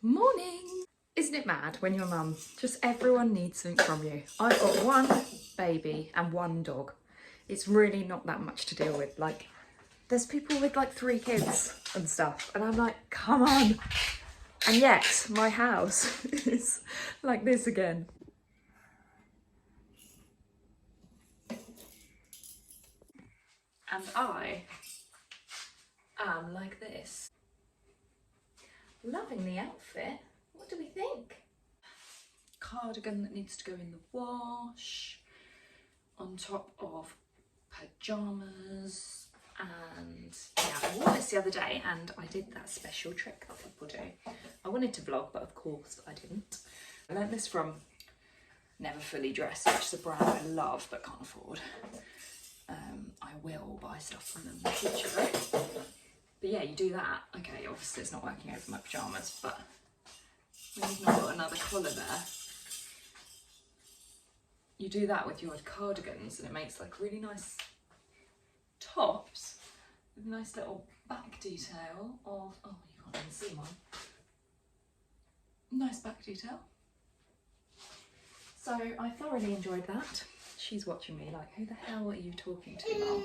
Morning! Isn't it mad when you're mum? Just everyone needs something from you. I've got one baby and one dog. It's really not that much to deal with. Like, there's people with like 3 kids and stuff, and I'm like, come on. And yet, my house is like this again. And I am like this. Loving the outfit. What do we think? Cardigan that needs to go in the wash, on top of pyjamas, and yeah, I wore this the other day and I did that special trick that people do. I wanted to vlog, but of course I didn't. I learnt this from Never Fully Dressed, which is a brand I love but can't afford. I will buy stuff from them in the future though. But yeah, you do that. Okay, obviously it's not working over my pyjamas, but when you've not got another collar there, you do that with your cardigans and it makes like really nice tops with a nice little back detail of, oh, you can't even see mine. Nice back detail. So I thoroughly enjoyed that. She's watching me like, who the hell are you talking to, Mum?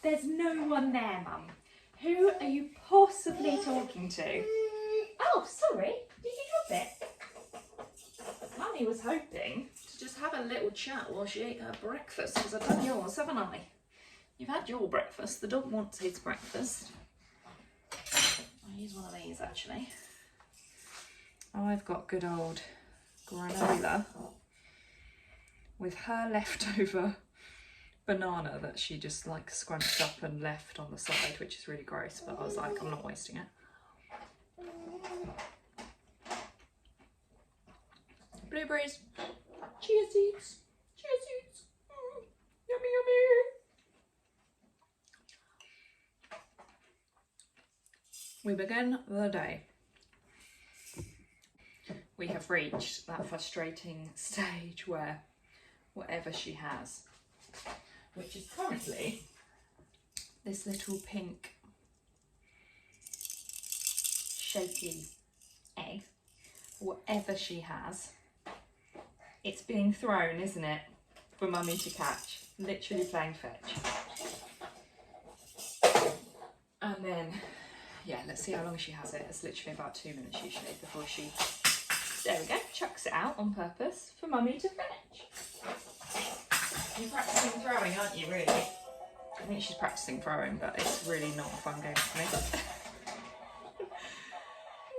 There's no one there, Mum. Who are you possibly talking to? Oh, sorry. Did you drop it? Mummy was hoping to just have a little chat while she ate her breakfast, because I've done yours, haven't I? You've had your breakfast. The dog wants his breakfast. I'll use one of these, actually. I've got good old granola with her leftover banana that she just like scrunched up and left on the side, which is really gross, but I was like, I'm not wasting it. Blueberries. Chia seeds. Chia seeds. Yummy, yummy. We begin the day. We have reached that frustrating stage where whatever she has, which is currently this little pink shaky egg, whatever she has, it's being thrown, isn't it, for Mummy to catch, literally playing fetch. And then, yeah, let's see how long she has it. It's literally about 2 minutes usually before she, there we go, chucks it out on purpose for Mummy to fetch. You're practising throwing, aren't you, really? I think she's practising throwing, but it's really not a fun game for me.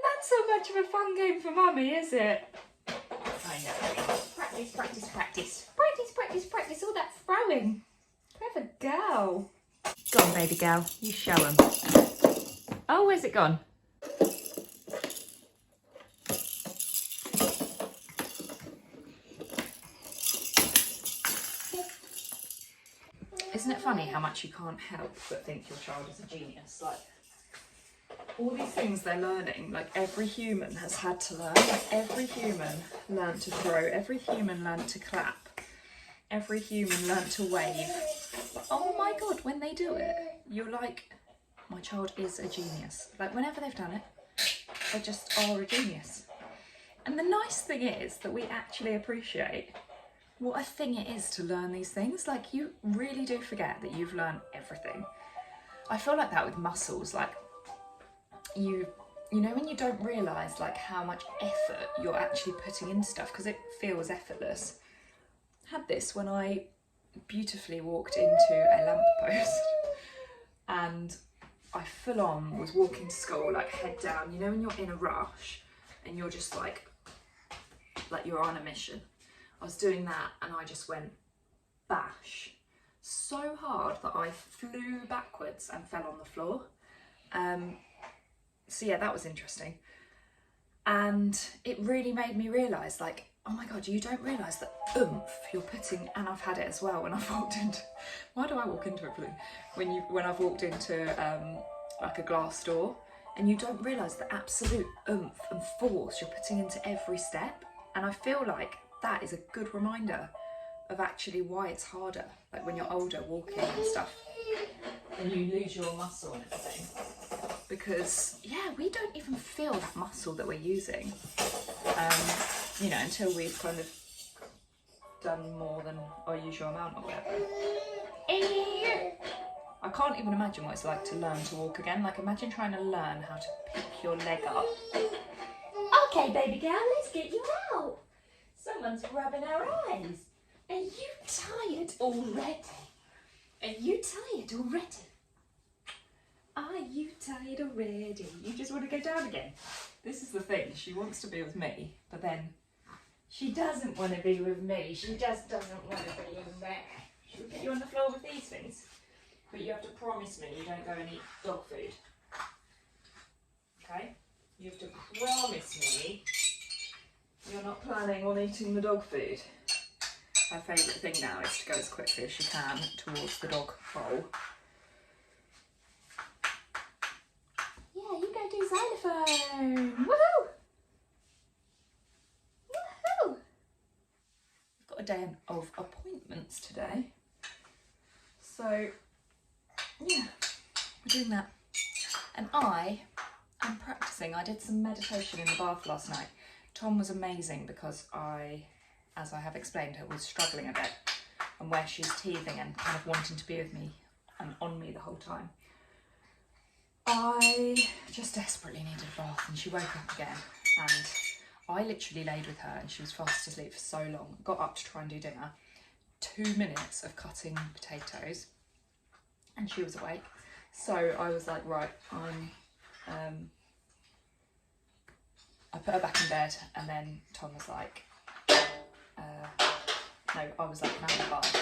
Not so much of a fun game for Mummy, is it? I know. Practice, practice, practice. Practice, practice, practice all that throwing. Clever girl. Go on, baby girl. You show them. Oh, where's it gone? Isn't it funny how much you can't help but think your child is a genius? Like, all these things they're learning, like every human has had to learn. Like every human learned to throw, every human learned to clap, every human learned to wave. But oh my God, when they do it, you're like, my child is a genius. Like whenever they've done it, they just are a genius. And the nice thing is that we actually appreciate what a thing it is to learn these things. Like you really do forget that you've learned everything. I feel like that with muscles, like you know when you don't realise like how much effort you're actually putting into stuff because it feels effortless. I had this when I beautifully walked into a lamppost and I full on was walking to school like head down, you know when you're in a rush and you're just like you're on a mission. I was doing that and I just went bash so hard that I flew backwards and fell on the floor. So yeah, that was interesting. And it really made me realise like, oh my God, you don't realise the oomph you're putting, and I've had it as well when I've walked into, why do I walk into a balloon? When I've walked into like a glass door, and you don't realise the absolute oomph and force you're putting into every step. And I feel like that is a good reminder of actually why it's harder, like when you're older walking and stuff, and you lose your muscle and everything. because yeah, we don't even feel that muscle that we're using, you know, until we've kind of done more than our usual amount or whatever. I can't even imagine what it's like to learn to walk again. Like, imagine trying to learn how to pick your leg up. Okay, baby girl, let's get you out. Someone's rubbing our eyes. Are you tired already? Are you tired already? Are you tired already? You just want to go down again? This is the thing, she wants to be with me, but then she doesn't want to be with me. She just doesn't want to be with me. Should we put you on the floor with these things? But you have to promise me you don't go and eat dog food. Okay? You have to promise me you're not planning on eating the dog food. Her favourite thing now is to go as quickly as she can towards the dog bowl. Yeah, you go do xylophone! Woohoo! Woohoo! We've got a day of appointments today. So, yeah, we're doing that. And I'm practicing. I did some meditation in the bath last night. Tom was amazing because as I have explained, I was struggling a bit, and where she's teething and kind of wanting to be with me and on me the whole time, I just desperately needed a bath, and she woke up again, and I literally laid with her and she was fast asleep for so long. Got up to try and do dinner, 2 minutes of cutting potatoes and she was awake. So I was like, right, I put her back in bed, and then Tom was like, no, I was like, now in the bath.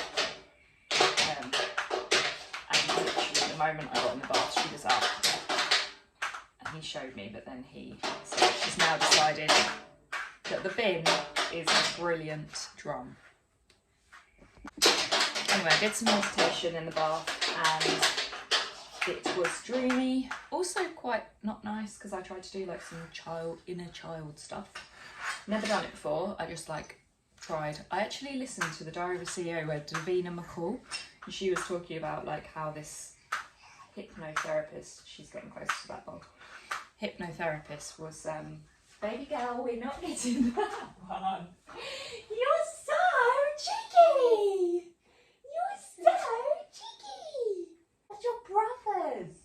And literally the moment I got in the bath, she was up. And he showed me, but then she's now decided that the bin is a brilliant drum. Anyway, I did some meditation in the bath and it was dreamy. Also quite not nice because I tried to do like some inner child stuff. Never done it before, I just like tried. I actually listened to the Diary of a CEO where Davina McCall, and she was talking about like how this hypnotherapist, she's getting close to that bowl, hypnotherapist was, baby girl, we're not getting that one. You're so cheeky! You're so cheeky! That's your brothers.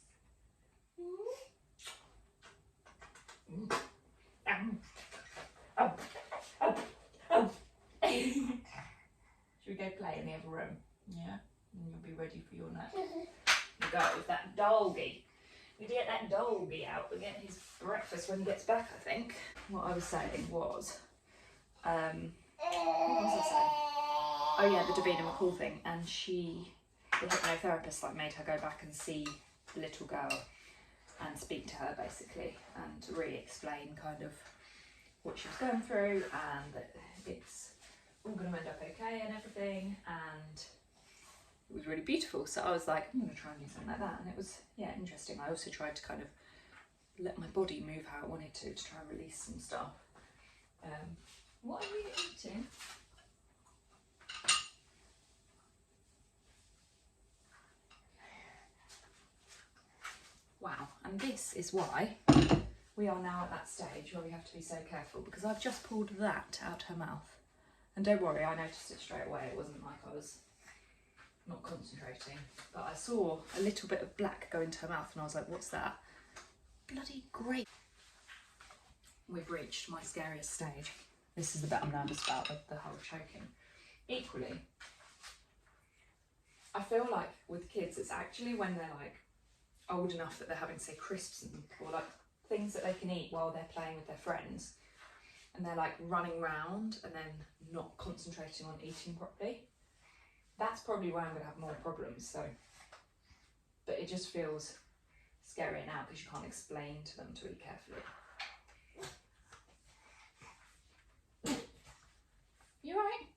Should we go play in the other room? Yeah? And you'll be ready for your nap. We'll go with that doggy. We get that doggy out. We'll get his breakfast when he gets back, I think. What I was saying was, what was I saying? Oh yeah, the Davina McCall thing. And the hypnotherapist like made her go back and see the little girl and speak to her basically and re-explain kind of what she was going through and that it's all going to end up okay and everything, and it was really beautiful. So I was like, I'm going to try and do something like that, and it was, yeah, interesting. I also tried to kind of let my body move how it wanted to try and release some stuff. What are you eating? Wow, and this is why we are now at that stage where we have to be so careful, because I've just pulled that out her mouth. And don't worry, I noticed it straight away. It wasn't like I was not concentrating, but I saw a little bit of black go into her mouth and I was like, what's that? Bloody great. We've reached my scariest stage. This is the bit I'm nervous about, the whole choking. Equally, I feel like with kids, it's actually when they're like old enough that they're having, say, crisps or like things that they can eat while they're playing with their friends, and they're like running around and then not concentrating on eating properly. That's probably why I'm going to have more problems. So, but it just feels scary now because you can't explain to them to eat carefully. You alright?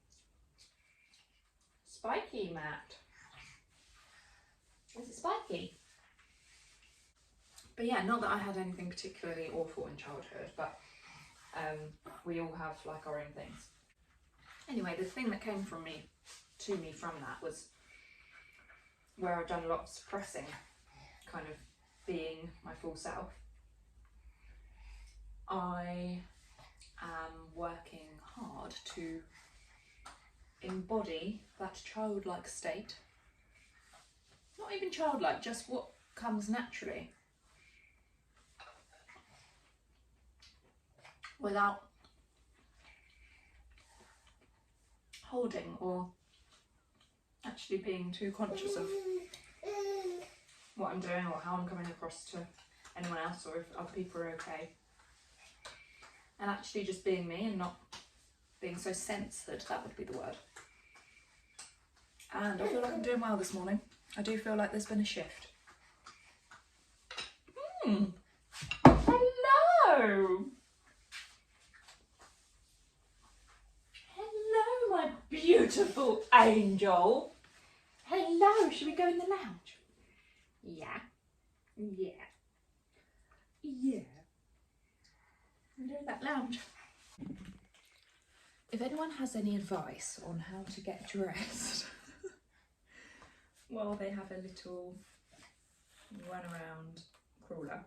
Spiky, Matt. Is it spiky? But yeah, not that I had anything particularly awful in childhood, but we all have like our own things. Anyway, the thing that came to me from that was where I've done a lot of suppressing kind of being my full self, I am working hard to embody that childlike state. Not even childlike, just what comes naturally, without holding or actually being too conscious of what I'm doing or how I'm coming across to anyone else, or if other people are okay. And actually just being me and not being so censored, that would be the word. And I feel like I'm doing well this morning. I do feel like there's been a shift. Hello! Hello, my beautiful angel. Hello, should we go in the lounge? Yeah. Yeah. Yeah. We're in that lounge. If anyone has any advice on how to get dressed while they have a little run around crawler,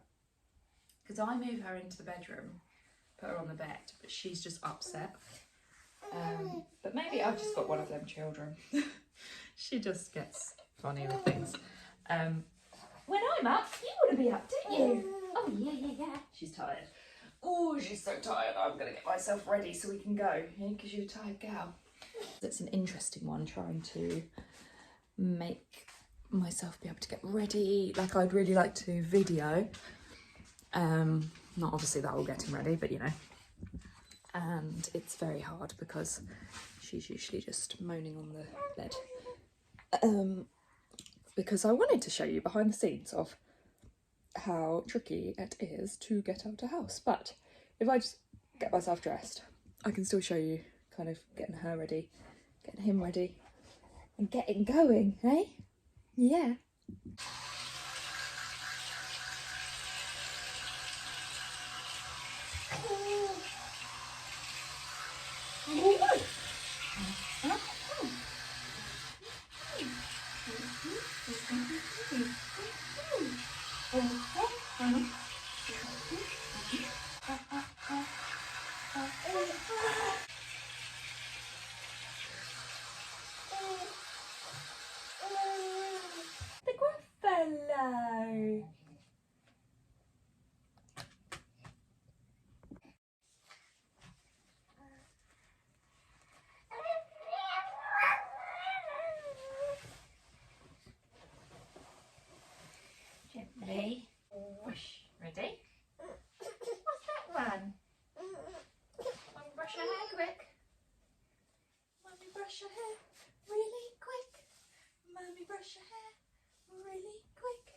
because I move her into the bedroom, put her on the bed, but she's just upset. But maybe I've just got one of them children. She just gets funny with things. When I'm up, you want to be up, don't you? Oh yeah, yeah, yeah. She's tired. Oh, she's so tired. I'm going to get myself ready so we can go, because you're a tired gal. It's an interesting one, trying to make myself be able to get ready. Like, I'd really like to video. Not obviously that all getting ready, but you know. And it's very hard because she's usually just moaning on the bed. Because I wanted to show you behind the scenes of how tricky it is to get out of house, but if I just get myself dressed, I can still show you kind of getting her ready, getting him ready, and getting going, eh? Yeah. The Gruffalo. Gently. Whoosh. Ready? What's that one? Mummy, brush your hair quick. Mummy, brush your hair really quick. Mummy, brush your hair really quick.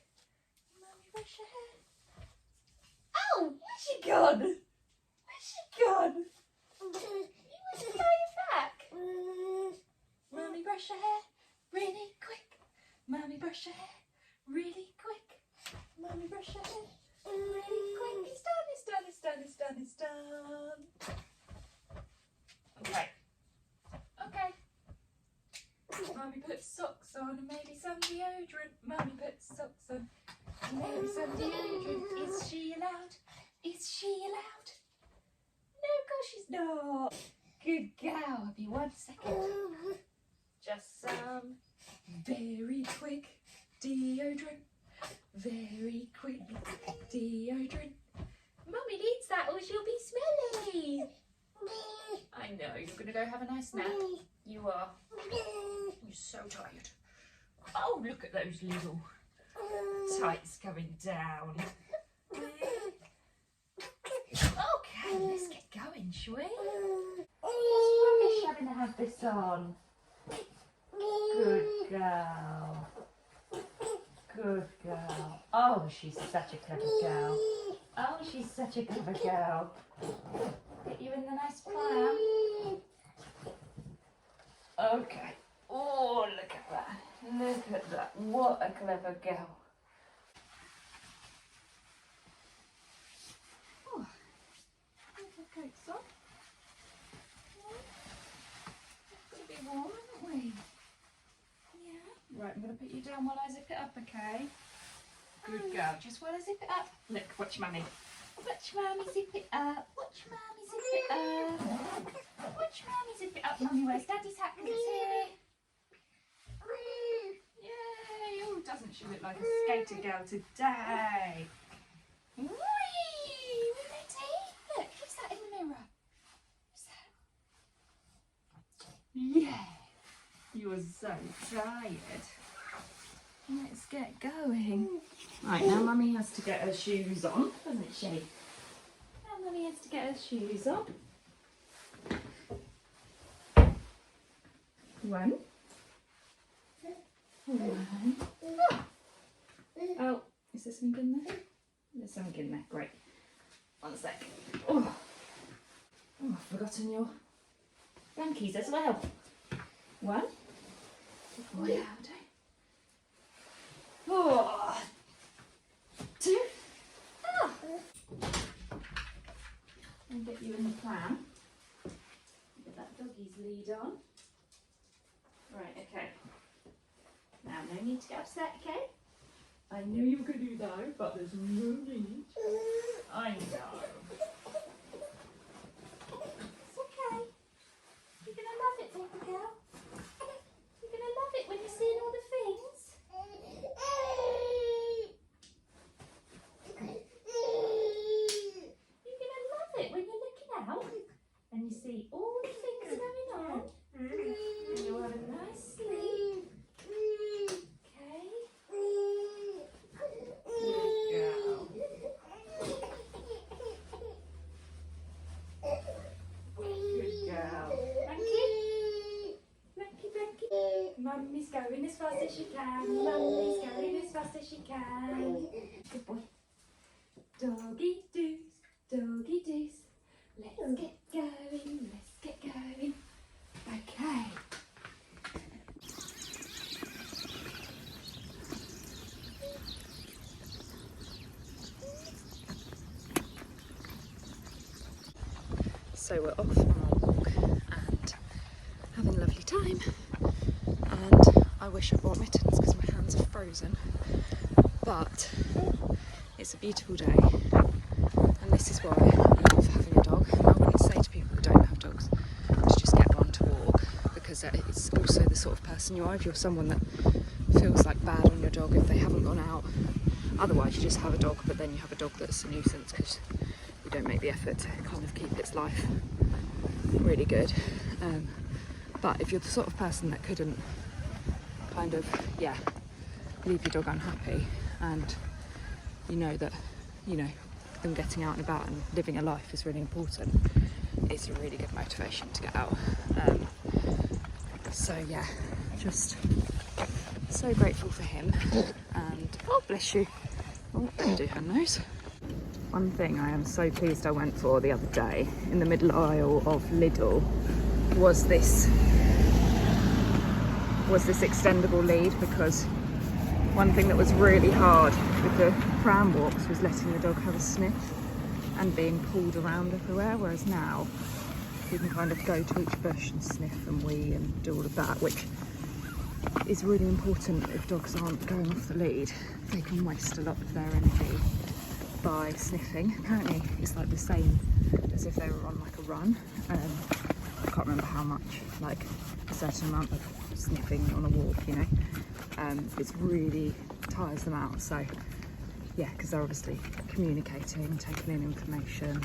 Mummy, brush your hair. Oh, where's she gone? Where's she gone? You want to tie your back? Mummy, brush your hair really quick. Mummy, brush your hair really quick. Mummy, brush your hair really quick. It's done, it's done, it's done, it's done, it's done. Okay. Okay. Mummy puts socks on and maybe some deodorant. Mummy puts socks on and maybe some deodorant. Is she allowed? Is she allowed? No, of course she's not. Good gal. I'll be 1 second. Just some very quick deodorant. Very quick deodorant. Mummy needs that or she'll be smelly. I know, you're going to go have a nice nap. You are. You're so tired. Oh, look at those little tights coming down. Okay, let's get going, shall we? It's rubbish having to have this on. Good girl. Good girl. Oh, she's such a clever girl. Oh, she's such a clever girl. Get you in the nice pram. Okay. Oh, look at that. Look at that. What a clever girl. Oh, there's our coats on. It's got to be warm, haven't we? Yeah. Right, I'm going to put you down while I zip it up, okay? Good girl. Just want to zip it up. Look, watch mummy. Watch mummy zip it up. Watch mummy zip it up. Watch mummy zip it up. Mummy, where's daddy's hat? 'Cause it's here. Yay! Oh, doesn't she look like a skater girl today? Whee! Ready? Look, who's that in the mirror? Who's that? Yeah! You are so tired. Let's get going. Right, now mummy has to get her shoes on, doesn't she? Now mummy has to get her shoes on. One. Oh, is there something in there? There's something in there, great. One sec. Oh, I've forgotten your blankies as well. One. Boy, howdy. Oh, two. Ah. And get you in the pram. Get that doggy's lead on. Right, okay. Now, no need to get upset, okay? I knew you were going to do that, but there's no need. I know. It's okay. You're going to love it, baby girl. You're going to love it when you're seeing all the things. You're going to love it when you're looking out and you see all the things going on. And you'll have a nice sleep. Okay. Good girl. Good girl. Blanky. Mummy's going as fast as she can. Mummy's going as fast as she can. Good boy. Doggy doos, doggy doos. Let's get going, let's get going. Okay. So we're off on our walk and having a lovely time, and I wish I brought mittens because my hands are frozen, but it's a beautiful day and this is why I love having a dog. And I wouldn't say to people who don't have dogs to just get one to walk, because it's also the sort of person you are. If you're someone that feels like bad on your dog if they haven't gone out, otherwise you just have a dog, but then you have a dog that's a nuisance because you don't make the effort to kind of keep its life really good. But if you're the sort of person that couldn't kind of, leave your dog unhappy, and you know that, them getting out and about and living a life is really important, it's a really good motivation to get out. So yeah, just so grateful for him. And oh, bless you. Oh, don't do her nose. One thing I am so pleased I went for the other day in the middle aisle of Lidl was this extendable lead, because one thing that was really hard with the pram walks was letting the dog have a sniff and being pulled around everywhere, whereas now you can kind of go to each bush and sniff and wee and do all of that, which is really important if dogs aren't going off the lead. They can waste a lot of their energy by sniffing. Apparently it's like the same as if they were on like a run. I can't remember how much, like a certain amount of sniffing on a walk, it's really tires them out. So yeah, because they're obviously communicating, taking in information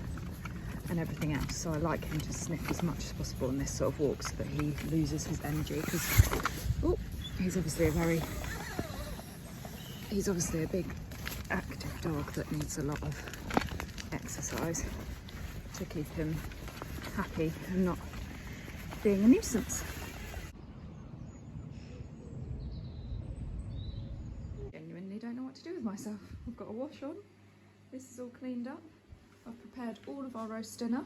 and everything else. So I like him to sniff as much as possible in this sort of walk so that he loses his energy, because he's obviously a big active dog that needs a lot of exercise to keep him happy and not being a nuisance. Genuinely don't know what to do with myself. I've got a wash on, this is all cleaned up, I've prepared all of our roast dinner,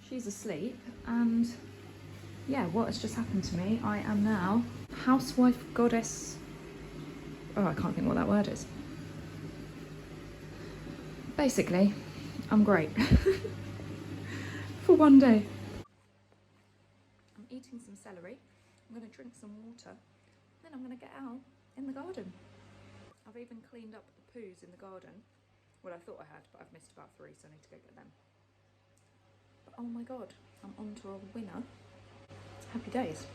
she's asleep, and yeah, what has just happened to me? I am now housewife goddess. Oh, I can't think what that word is. Basically, I'm great for one day. I'm eating some celery, I'm going to drink some water, then I'm going to get out in the garden. I've even cleaned up the poos in the garden. Well, I thought I had, but I've missed about 3, so I need to go get them. But oh my god, I'm on to a winner. Happy days.